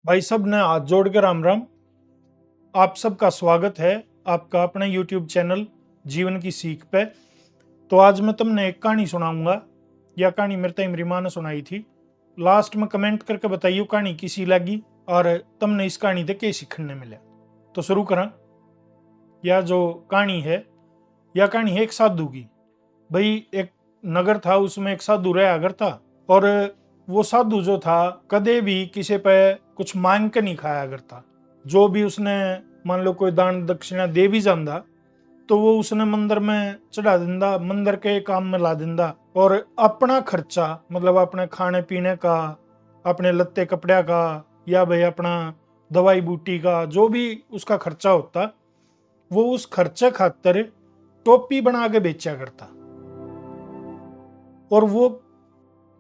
भाई सब ने हाथ जोड़ के राम राम। आप सबका स्वागत है आपका अपने YouTube चैनल जीवन की सीख पे। तो आज मैं तुमने एक कहानी सुनाऊंगा। यह कहानी मेरे तय मेरी माँ ने सुनाई थी। लास्ट में कमेंट करके बताइए कहानी किसी लगी और तुमने इस कहानी से क्या सीखने मिला। तो शुरू करा। यह जो कहानी है यह कहानी है एक साधु की। भाई एक नगर था, उसमें एक साधु रहा करता। और वो साधु जो था कदे भी किसी पे कुछ मांग के नहीं खाया करता। जो भी उसने मान लो कोई दान दक्षिणा दे भी जाता तो वो उसने मंदिर में चढ़ा दिंदा, मंदिर के काम में ला दिंदा। और अपना खर्चा मतलब अपने खाने पीने का, अपने लत्ते कपड़े का या भाई अपना दवाई बूटी का जो भी उसका खर्चा होता वो उस खर्चे खातर टोपी बना के बेचा करता। और वो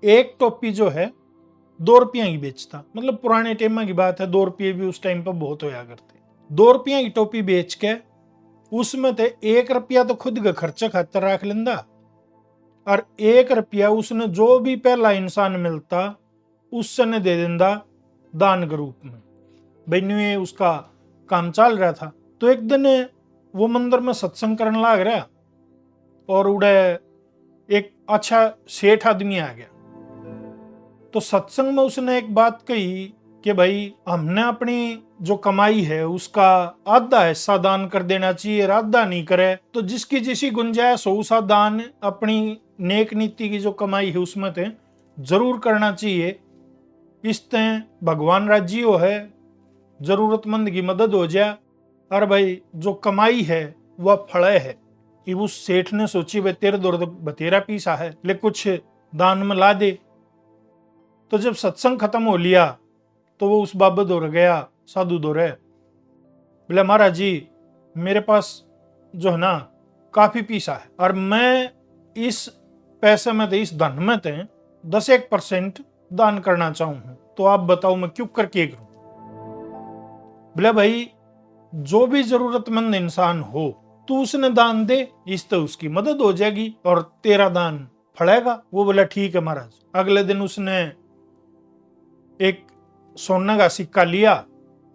एक टोपी जो है 2 रुपया ही बेचता। मतलब पुराने टाइम की बात है, 2 रुपये भी उस टाइम पर बहुत होया करते। 2 रुपया की टोपी बेच के उसमें ते 1 रुपया तो खुद का खर्चा खातर रख लेंदा और 1 रुपया उसने जो भी पहला इंसान मिलता उससे ने दे देंदा दान के रूप में। भाई उसका काम चल रहा था। तो एक दिन वो मंदिर में सत्संग करने लग रहा और उड़े एक अच्छा सेठ आदमी आ गया। तो सत्संग में उसने एक बात कही कि भाई हमने अपनी जो कमाई है उसका आधा हिस्सा दान कर देना चाहिए, आधा नहीं करे तो जिसकी जिसी गुंजाइश हो उसका दान अपनी नेक नीति की जो कमाई है उसमें ते जरूर करना चाहिए। इसते भगवान राजी हो है, जरूरतमंद की मदद हो जाए और भाई जो कमाई है वह फले है। कि उस सेठ ने सोची भाई तेरे दौर बतेरा पीसा है ले कुछ दान में ला दे। तो जब सत्संग खत्म हो लिया तो वो उस बाबा दौड़ गया, साधु दौड़े। बोले महाराज जी मेरे पास जो है ना काफी पीसा है और मैं इस पैसे में तो इस धन में तो 10% दान करना चाहूँ, तो आप बताओ मैं क्यों करके करूं। बोले भाई जो भी जरूरतमंद इंसान हो तू उसने दान दे, इससे उसकी मदद हो जाएगी और तेरा दान फलेगा। वो बोला ठीक है महाराज। अगले दिन उसने एक सोना का सिक्का लिया।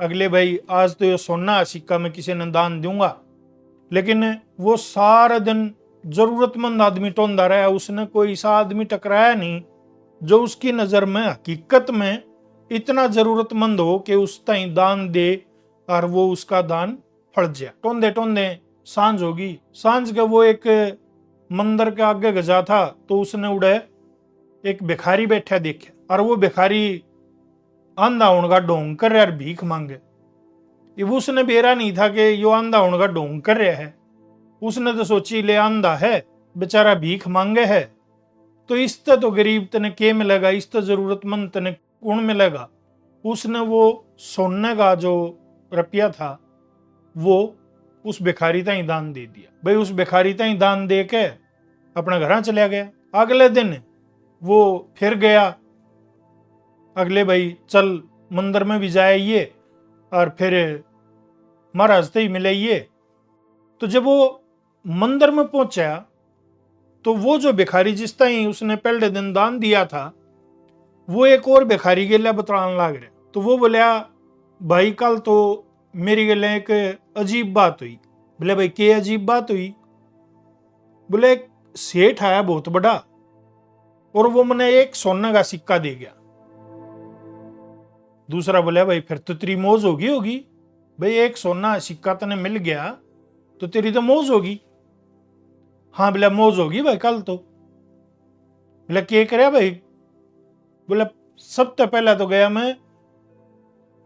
अगले भाई आज तो ये सोना का सिक्का मैं किसी ने दान दूंगा। लेकिन वो सारा दिन जरूरतमंद आदमी टोंदा रहा। उसने कोई ऐसा आदमी टकराया नहीं जो उसकी नजर में हकीकत में इतना जरूरतमंद हो कि उस ताई दान दे और वो उसका दान फल जाए। टोंदे टोंदे सांझ होगी। सांझ के वो एक मंदिर के आगे गजा था तो उसने उड़े एक भिखारी बैठा देखे और वो भिखारी आंधा होने का ढोंग कर रहा है, भीख मांगे। उसने बेरा नहीं था कि यो आंधा होने का ढोंग कर रहा है। उसने तो सोची ले आंधा है बेचारा भीख मांगे है तो इससे तो गरीब तने के मिलेगा, इससे जरूरतमंद तने कौन मिलेगा। उसने वो सोने का जो रुपया था वो उस भिखारी ताई दान दे दिया। भाई उस भिखारी ताई दान दे के अपना घर चला गया। अगले दिन वो फिर गया। अगले भाई चल मंदिर में भी जाइए और फिर महाराज से ही मिलाइए। तो जब वो मंदिर में पहुंचा तो वो जो भिखारी जिस ताई उसने पहले दिन दान दिया था वो एक और भिखारी के लिए बतलाने लग रहा। तो वो बोलिया भाई कल तो मेरी गले एक अजीब बात हुई। बोले भाई क्या अजीब बात हुई। बोले एक सेठ आया बहुत बड़ा और वो मैंने एक सोना का सिक्का दे गया। दूसरा बोले भाई फिर तो तेरी मौज होगी। भाई एक सोना सिक्का तने मिल गया तो तेरी तो मौज होगी। हाँ बोले मौज होगी भाई कल तो। बोले क्या करे भाई। बोले सबसे पहले तो गया मैं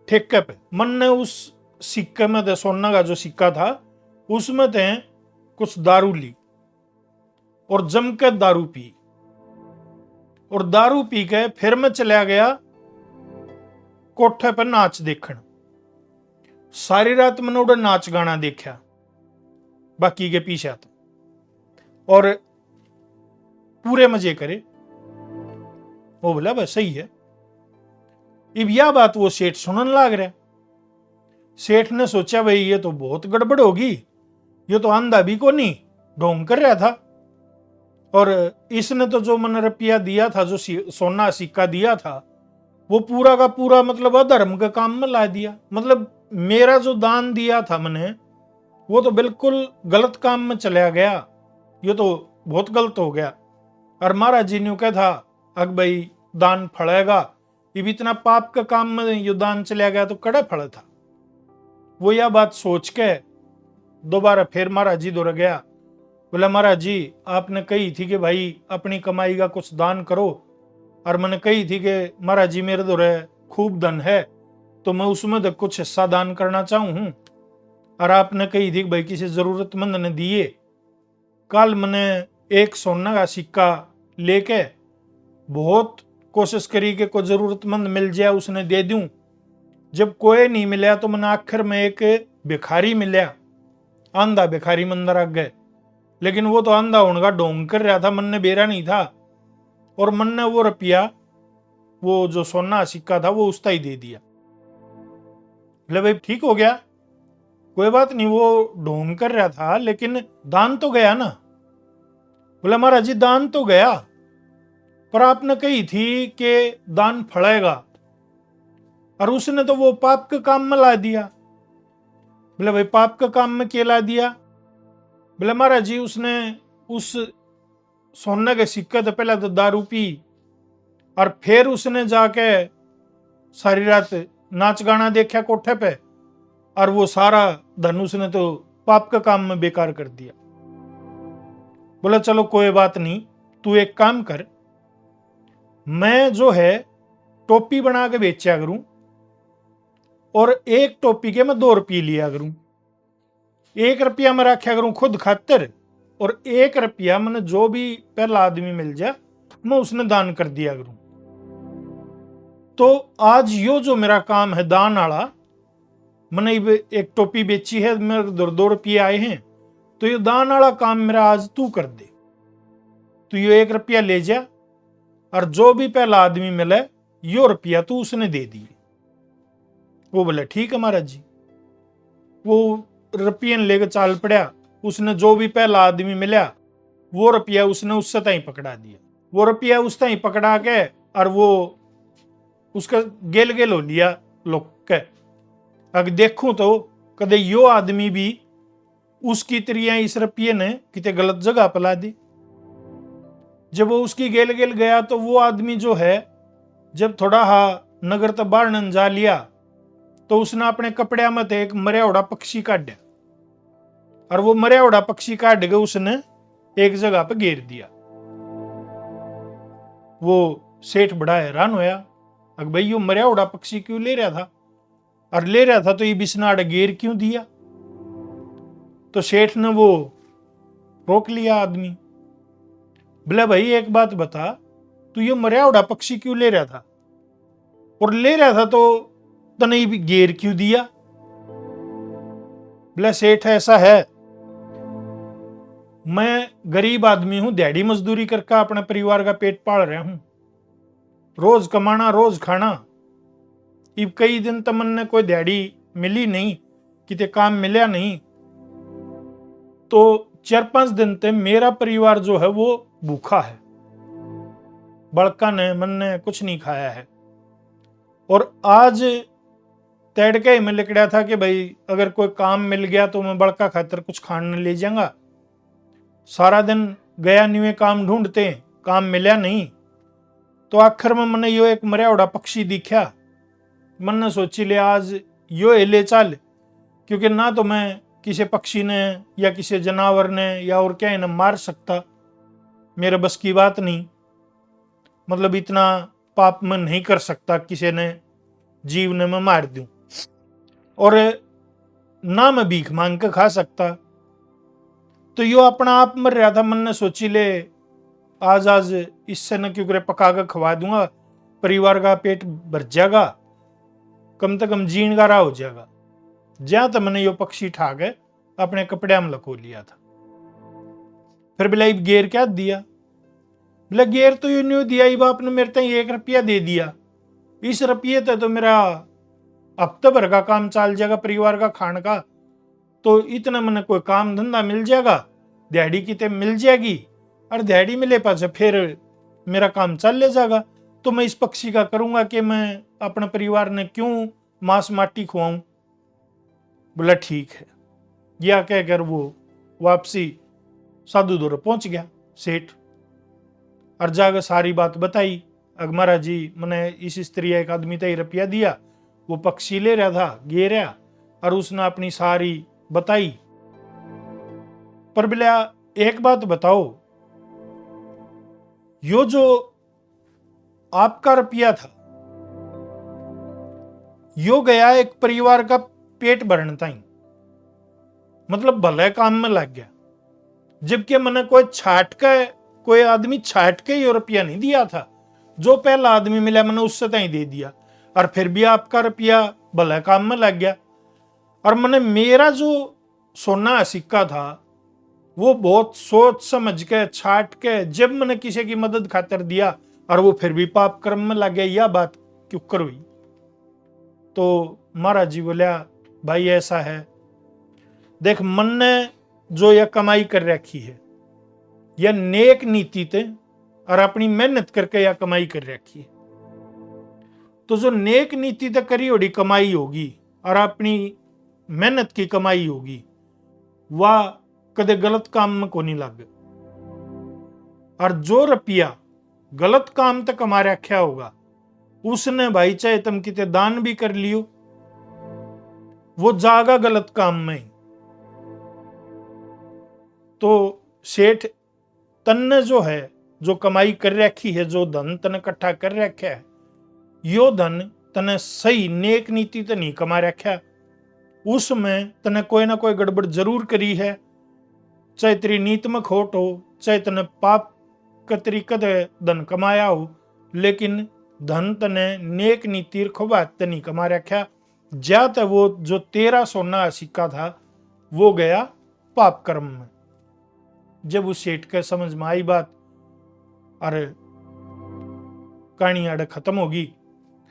ठेके पे, मन ने उस सिक्के में थे सोना का जो सिक्का था उसमें थे कुछ दारू ली और जम के दारू पी। और दारू पी के फिर मैं चला गया कोठे पर नाच देखने। सारी रात मैंने उड़े नाच गाना देखा बाकी के पीछे तो और पूरे मजे करे। वो बोला बस सही है। अब यह बात वो सेठ सुनने लग रहा। सेठ ने सोचा भाई ये तो बहुत गड़बड़ होगी, ये तो आंधा भी को नहीं ढोंग कर रहा था और इसने तो जो मैंने रुपया दिया था, जो सोना सिक्का दिया था वो पूरा का पूरा मतलब अधर्म के काम में ला दिया। मतलब मेरा जो दान दिया था मैंने, वो तो बिल्कुल गलत काम में चला गया, ये तो बहुत गलत हो गया। और महाराज जी ने कहा था अग भाई दान फलेगा, ये भी इतना पाप का काम में ये दान चला गया तो कड़े फल था। वो यह बात सोच के दोबारा फिर महाराज जी दौड़ गया। बोला महाराज जी आपने कही थी कि भाई अपनी कमाई का कुछ दान करो, और मैंने कही थी कि महाराज जी मेरे दौरे खूब धन है तो मैं उसमें तो कुछ हिस्सा दान करना चाहूँ हूँ, और आपने कही थी कि भाई किसी जरूरतमंद ने दिए। कल मैंने एक सोना का सिक्का लेके बहुत कोशिश करी कि कोई जरूरतमंद मिल जाए उसने दे दूं। जब कोई नहीं मिला तो मैंने आखिर में एक भिखारी मिला, आंधा भिखारी मंदिर आ गए। लेकिन वो तो आंधा होने का ढोंग कर रहा था, मन ने बेरा नहीं था, और मन ने वो रुपया, वो जो सोना सिक्का था वो उसका ही दे दिया। बोले भाई ठीक हो गया, कोई बात नहीं, वो ढोंग कर रहा था लेकिन दान तो गया ना। बोले महाराज जी दान तो गया, पर आपने कही थी कि दान फलेगा, और उसने तो वो पाप के काम में ला दिया। बोले भाई पाप के काम में क्या ला दिया? बोले महाराज जी उसने उस सोने के सिक्के तो पहले तो दारू पी, और फिर उसने जाके सारी रात नाच गाना देखा कोठे पे, और वो सारा धन उसने तो पाप के काम में बेकार कर दिया। बोला चलो कोई बात नहीं, तू एक काम कर, मैं जो है टोपी बना के बेचा करूं, और एक टोपी के मैं 2 रुपये लिया करूं। 1 रुपया मैं रखा करूं खुद खातर, और 1 रुपया मैंने जो भी पहला आदमी मिल जाए मैं उसने दान कर दिया करूं। तो आज यो जो मेरा काम है दान वाला, मैंने एक टोपी बेची है, मेरे 2 रुपये आए हैं, तो ये दान वाला काम मेरा आज तू कर दे। तो ये 1 रुपया ले जा, और जो भी पहला आदमी मिले यो रुपया तू उसने दे दिए। वो बोले ठीक है महाराज जी। वो रुपये लेकर चाल पड़ा, उसने जो भी पहला आदमी मिला वो रुपया उसने उससे ताई पकड़ा दिया। वो रुपया उस ताई पकड़ा के और वो उसका गेल गेल हो लिया लोग के। अगर देखूं तो कदे यो आदमी भी उसकी तरिया इस रुपये ने कितने गलत जगह पला दी। जब वो उसकी गेल गेल गया तो वो आदमी जो है जब थोड़ा हा नगर तक बाहर जा लिया तो उसने अपने कपड़े में तो एक मरिया उड़ा पक्षी काटा, और वो मरिया उड़ा पक्षी काट के उसने एक जगह पे घेर दिया। वो सेठ बड़ा हैरान होया, अगर भाई यो मरिया उड़ा पक्षी क्यों ले रहा था, और ले रहा था तो ये बिस्नाड़ घेर क्यों दिया? तो सेठ ने वो रोक लिया आदमी। बोला भाई एक बात बता, तू ये मरिया उड़ा पक्षी क्यों ले रहा था, और ले रहा था तो तने भी घेर क्यों दिया? बोला सेठ ऐसा है, मैं गरीब आदमी हूं, दिहाड़ी मजदूरी करके अपने परिवार का पेट पाल रहा हूं, रोज कमाना रोज खाना। इब कई दिन तो मन कोई दिहाड़ी मिली नहीं, किते काम मिला नहीं, तो 4-5 दिन ते मेरा परिवार जो है वो भूखा है, बड़का ने मन ने कुछ नहीं खाया है। और आज तड़के में लिखड़ा था कि भाई अगर कोई काम मिल गया तो मैं बड़का खातर कुछ खाने ले जाऊंगा। सारा दिन गया नहीं काम ढूंढते, काम मिला नहीं, तो आखिर में मैंने यो एक मरिया उड़ा पक्षी दिखा। मन ने सोची ले आज यो ले चल, क्योंकि ना तो मैं किसी पक्षी ने या किसी जानवर ने या और क्या इन्हें मार सकता, मेरे बस की बात नहीं, मतलब इतना पाप मैं नहीं कर सकता किसी ने जीव ने मैं मार दूं, और ना मैं भीख मांग के खा सकता। तो यो अपना आप मर रहा था। मन ने सोची ले आज आज इससे न क्यों करे पका कर खवा दूंगा, परिवार का पेट भर जाएगा, कम से कम जीण का राह हो जाएगा। ज्या तो मैंने यो पक्षी ठा के अपने कपड़े में लको लिया था। फिर बोला गेर क्या दिया? बोला गेर तो यू नहीं दिया, इब आपने मेरे तक 1 रुपया दे दिया, इस रुपये तक तो मेरा हफ्ते भर का काम चल जाएगा, परिवार का खान का, तो इतना मैंने कोई काम धंधा मिल जाएगा, दिहाड़ी कितने मिल जाएगी, और दिहाड़ी मिले पास फिर मेरा काम चल ले जाएगा। तो मैं इस पक्षी का करूंगा कि मैं अपने परिवार ने क्यों मांस माटी खुआऊं। बोला ठीक है। या कहकर वो वापसी साधु दौर पहुंच गया सेठ, और जाकर सारी बात बताई। अग महाराज जी मैंने इस स्त्री एक आदमी तय रुपया दिया, वो पक्षी ले रहा था गे रहा, और उसने अपनी सारी बताई। पर बोला एक बात बताओ, यो जो आपका रुपया था यो गया एक परिवार का पेट भरने ताई, मतलब भले काम में लग गया, जबकि मैंने कोई आदमी छाट के ये रुपया नहीं दिया था। जो पहला आदमी मिला मैंने उससे ताई दे दिया, और फिर भी आपका रुपया भले काम में लग गया। और मैंने मेरा जो सोना सिक्का था वो बहुत सोच समझ के छाट के जब मैंने किसी की मदद खातिर दिया, और वो फिर भी पाप कर्म में लग गया, यह बात क्यों कर हुई। तो महाराज जी बोलिया भाई ऐसा है, देख मन ने जो यह कमाई कर रखी है यह नेक नीति ते और अपनी मेहनत करके यह कमाई कर रखी है। तो जो नेक नीति ते करी होगी कमाई होगी और अपनी मेहनत की कमाई होगी, वह कदे गलत काम में को नहीं लगे। और जो रुपया गलत काम तक कमा रखा होगा उसने भाई चाहे तुम किते दान भी कर लियो, वो जागा गलत काम में। तो सेठ तन्ने जो है जो कमाई कर रखी है, जो धन तने इकट्ठा कर रखा है, यो धन तने सही नेक नीति तो नहीं कमा रखा, उसमें तने कोई ना कोई गड़बड़ जरूर करी है। चाहे तेरी नीत में खोट हो, चाहे तने पाप का तरीका धन कमाया हो, लेकिन धन तने नेक नीति खुबात नहीं कमा रखा। ज्यादा वो जो तेरा सोना सिक्का था वो गया पाप कर्म में। जब उस सेठ के समझ में आई बात, अरे कहानी आड़े खत्म होगी।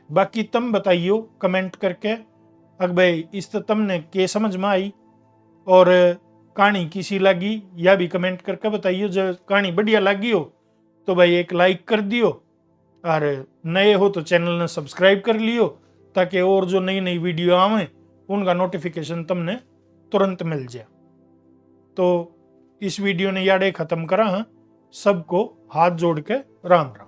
बाकी तुम बताइयो कमेंट करके, अगर भाई इस तो तुमने के समझ में आई और कहानी किसी लगी, या भी कमेंट करके बताइयो। जो कहानी बढ़िया लगी हो तो भाई एक लाइक कर दियो, और नए हो तो चैनल ने सब्सक्राइब कर लियो, ताकि और जो नई नई वीडियो आवे उनका नोटिफिकेशन तुमने तुरंत मिल जाए। तो इस वीडियो ने याडे खत्म करा। सबको हाथ जोड़ के राम राम।